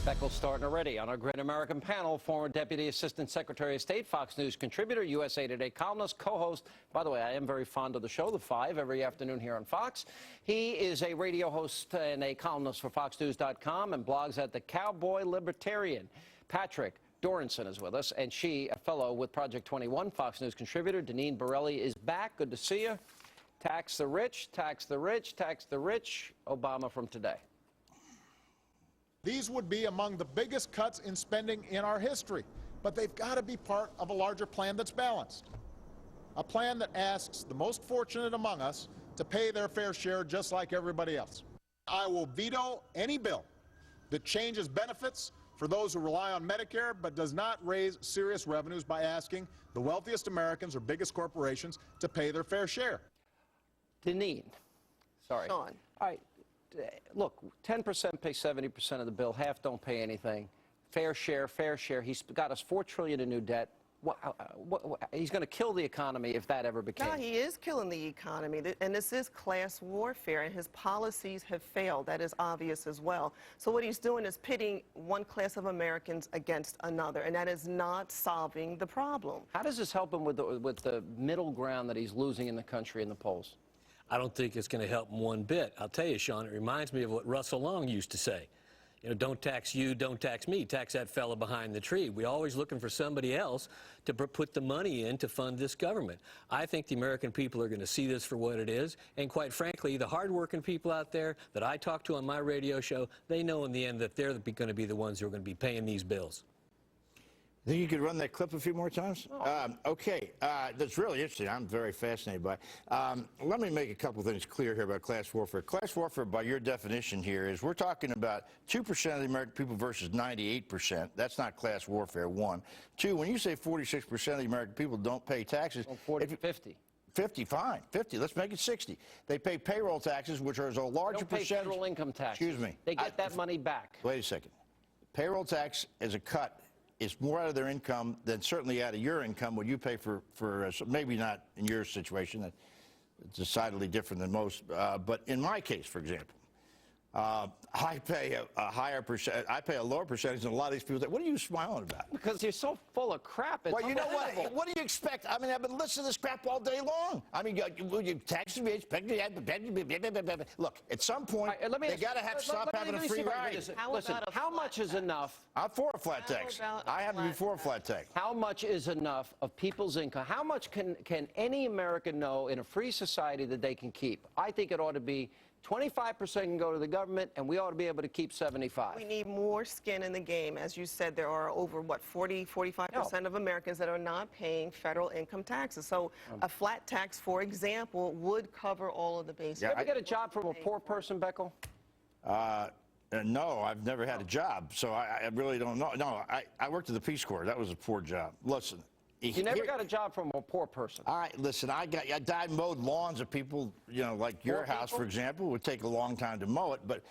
Beckles starting already on our Great American panel. Former Deputy Assistant Secretary of State, Fox News contributor, USA Today columnist, co-host. By the way, I am very fond of the show, The Five, every afternoon here on Fox. He is a radio host and a columnist for FoxNews.com and blogs at The Cowboy Libertarian. Patrick Doranson is with us, and she, a fellow with Project 21, Fox News contributor. Deneen Borelli is back. Good to see you. Tax the rich, tax the rich, tax the rich. Obama from today. These would be among the biggest cuts in spending in our history, but they've got to be part of a larger plan that's balanced. A plan that asks the most fortunate among us to pay their fair share just like everybody else. I will veto any bill that changes benefits for those who rely on Medicare but does not raise serious revenues by asking the wealthiest Americans or biggest corporations to pay their fair share. Deneen. Sorry. Sean. All right. Look, 10% pay 70% of the bill, half don't pay anything. Fair share, fair share. He's got us $4 trillion in new debt. He's going to kill the economy if that ever became. No, he is killing the economy, and this is class warfare, and his policies have failed. That is obvious as well. So what he's doing is pitting one class of Americans against another, and that is not solving the problem. How does this help him with the middle ground that he's losing in the country in the polls? I don't think it's going to help him one bit. I'll tell you, Sean, it reminds me of what Russell Long used to say. You know, don't tax you, don't tax me. Tax that fella behind the tree. We're always looking for somebody else to put the money in to fund this government. I think the American people are going to see this for what it is. And quite frankly, the hardworking people out there that I talk to on my radio show, they know in the end that they're going to be the ones who are going to be paying these bills. Think you could run that clip a few more times? Oh. Okay, that's really interesting. I'm very fascinated by it. Let me make a couple things clear here about class warfare. Class warfare, by your definition here, is we're talking about 2% of the American people versus 98%. That's not class warfare, one. Two, when you say 46% of the American people don't pay taxes. Well, 40, 50. 50, fine. 50, let's make it 60. They pay payroll taxes, which are a larger They don't pay percentage. federal income tax. Excuse me. They get that money back. Wait a second. Payroll tax is a cut. It's more out of their income than certainly out of your income, what you pay for maybe not in your situation. It's decidedly different than most. But in my case, for example, I pay a higher percent. I pay a lower percentage than a lot of these people. What are you smiling about? Because you're so full of crap. It's well, you know what? unbelievable. What do you expect? I mean, I've been listening to this crap all day long. I mean, you tax me. Look, at some point, they got to have stop having a free ride. Listen, how much is enough? I'm for a flat tax. I happen to be for a flat tax. How much is enough of people's income? How much can any American know in a free society that they can keep? I think it ought to be 25% can go to the government, and we ought to be able to keep 75%. We need more skin in the game. As you said, there are over, what, 45% of Americans that are not paying federal income taxes. So a flat tax, for example, would cover all of the bases. You ever get a job from a poor person, Beckel? No, I've never had a job, so I really don't know. No, I worked at the Peace Corps. That was a poor job. Listen. You never got a job from a poor person. All right, listen, I mowed lawns of people, you know, like your house, for example. It would take a long time to mow it. But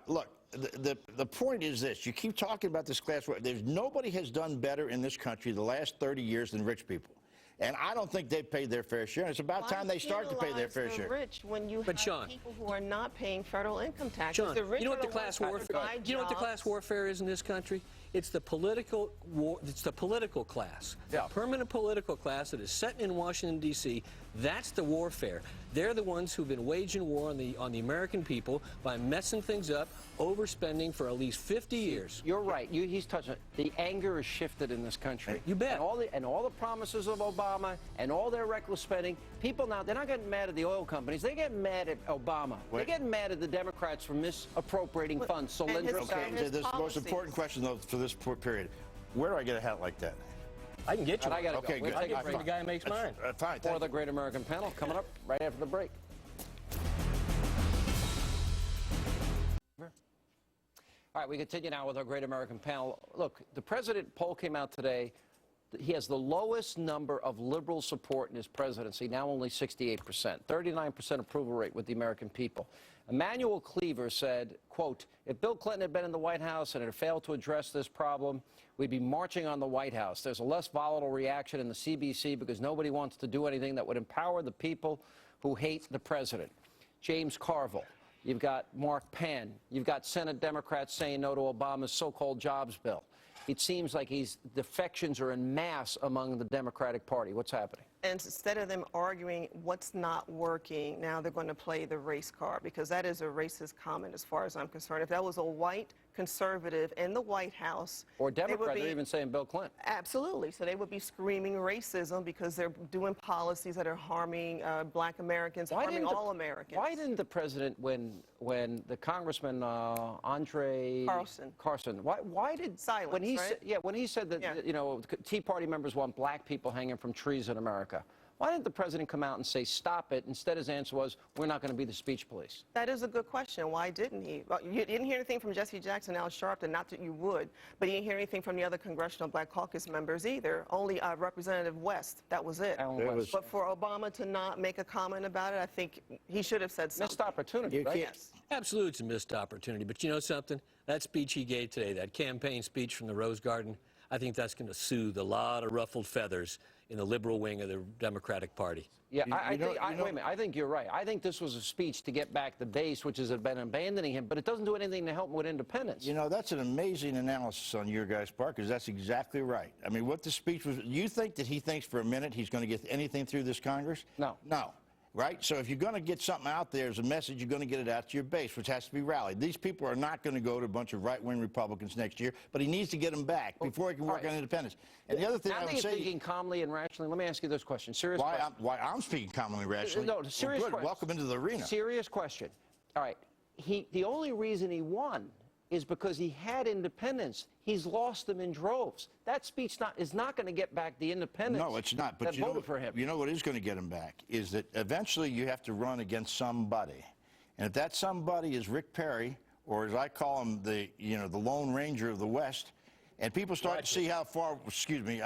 look, the point is this. You keep talking about this class war. Nobody has done better in this country the last 30 years than rich people. And I don't think they've paid their fair share. It's about time they start to pay their fair share. Rich when you have Sean, people who are not paying federal income taxes. Sean, you know what the class warfare? You know what the class warfare is in this country? It's the political war. It's the political class, the permanent political class that is sitting in Washington D.C. That's the warfare. They're the ones who've been waging war on the American people by messing things up, overspending for at least 50 years. You're right. He's touching it. The anger has shifted in this country. You bet. And all the promises of Obama and all their reckless spending, people now, they're not getting mad at the oil companies. They get mad at Obama. They're getting mad at the Democrats for misappropriating funds. So Okay, the most important question, though, for this period, where do I get a hat like that? I can get you. I gotta okay, go. good. We'll take a I'm break. the guy who makes mine. Fine. For the Great American Panel coming up right after the break. All right, we continue now with our Great American Panel. Look, the president poll came out today. He has the lowest number of liberal support in his presidency, now only 68%, 39% approval rate with the American people. Emmanuel Cleaver said, quote, if Bill Clinton had been in the White House and had failed to address this problem, we'd be marching on the White House. There's a less volatile reaction in the CBC because nobody wants to do anything that would empower the people who hate the president. James Carville, You've got Mark Penn. You've got Senate Democrats saying no to Obama's so-called jobs bill. It seems like defections are en masse among the Democratic Party. What's happening? And instead of them arguing what's not working, now they're going to play the race card, because that is a racist comment as far as I'm concerned. If that was a white conservative in the White House, or Democrat, they're even saying Bill Clinton. Absolutely. So they would be screaming racism because they're doing policies that are harming black Americans, harming all Americans. Why didn't the president, when the Congressman Andre Carson, why did silence, when he right? when he said that you know, Tea Party members want black people hanging from trees in America? Why didn't the president come out and say, stop it? Instead, his answer was, we're not going to be the speech police. That is a good question. Why didn't he? Well, you didn't hear anything from Jesse Jackson, Al Sharpton, not that you would, but you didn't hear anything from the other Congressional Black Caucus members either. Only Representative West. That was it. But for Obama to not make a comment about it, I think he should have said something. Missed opportunity, right? Yes. Absolutely, it's a missed opportunity. But you know something? That speech he gave today, that campaign speech from the Rose Garden, I think that's going to soothe a lot of ruffled feathers in the liberal wing of the Democratic Party. Yeah, wait a minute. I think you're right. I think this was a speech to get back the base, which has been abandoning him, but it doesn't do anything to help him with independence. You know, that's an amazing analysis on your guys' part, because that's exactly right. I mean, what the speech was, you think that he thinks for a minute he's going to get anything through this Congress? No. No. Right? So if you're going to get something out there as a message, you're going to get it out to your base, which has to be rallied. These people are not going to go to a bunch of right-wing Republicans next year, but he needs to get them back before he can work on independence. And the other thing I would say... thinking calmly and rationally. Let me ask you this question. Serious question. Why I'm speaking calmly and rationally? No, serious well, good. question. Welcome into the arena. Serious question. All right. The only reason he won is because he had independence. He's lost them in droves. That speech is not going to get back the independence. No, it's not. But that voted for him. You know what is going to get him back is that eventually you have to run against somebody, and if that somebody is Rick Perry, or as I call him, the Lone Ranger of the West, and people start to see how far. Excuse me,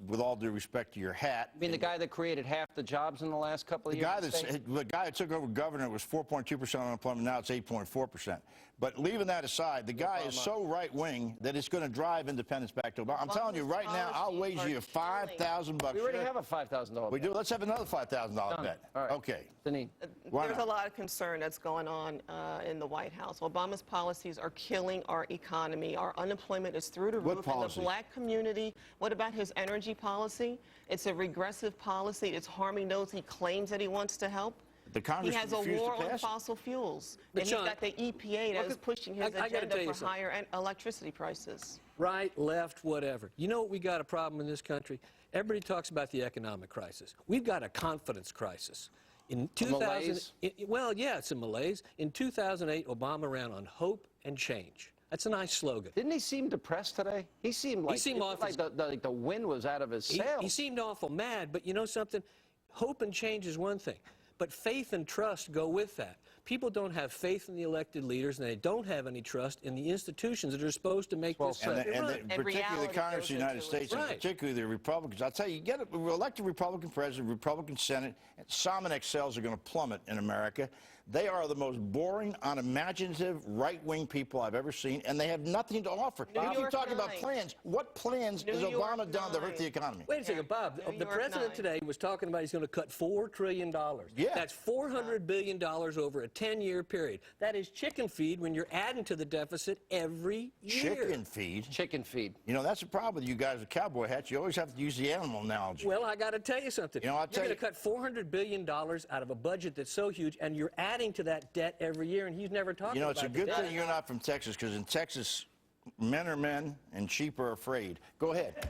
with all due respect to your hat. You mean the guy that created half the jobs in the last couple of years? The guy that took over governor was 4.2% unemployment. Now it's 8.4%. But leaving that aside, the guy is so right-wing that it's going to drive independence back to Obama. I'm telling you right now, I'll wager you $5,000. We already have a $5,000 bet. We do. Let's have another $5,000 bet. All right. Okay. Deneen. There's a lot of concern that's going on in the White House. Obama's policies are killing our economy. Our unemployment is through the roof. In the black community, what about his energy policy? It's a regressive policy. It's harming those he claims that he wants to help. The Congress he has a war on fossil fuels. But and John, he's got the EPA that is pushing his agenda for higher electricity prices. Right, left, whatever. You know what we got a problem in this country? Everybody talks about the economic crisis. We've got a confidence crisis. In 2000, well, yeah, it's a malaise. In 2008, Obama ran on hope and change. That's a nice slogan. Didn't he seem depressed today? He seemed like the wind was out of his sails. He seemed awful mad, but you know something? Hope and change is one thing, but faith and trust go with that. People don't have faith in the elected leaders, and they don't have any trust in the institutions that are supposed to make this country run. Particularly the Congress of the United States, and particularly the Republicans. I'll tell you, get an elected Republican president, Republican Senate, and Salmon XLs are going to plummet in America. They are the most boring, unimaginative, right-wing people I've ever seen, and they have nothing to offer. You keep talking about plans. What plans has Obama done to hurt the economy? Wait a second, Bob. The president today was talking about he's going to cut $4 trillion. Yeah. That's $400 billion over a 10-year period. That is chicken feed when you're adding to the deficit every year. Chicken feed? Chicken feed. You know, that's the problem with you guys with cowboy hats. You always have to use the animal analogy. Well, I got to tell you something. You know, you're going to cut $400 billion out of a budget that's so huge, and you're adding to that debt every year, and he's never talking about it. You know, it's a good thing you're not from Texas, because in Texas, men are men and sheep are afraid. Go ahead.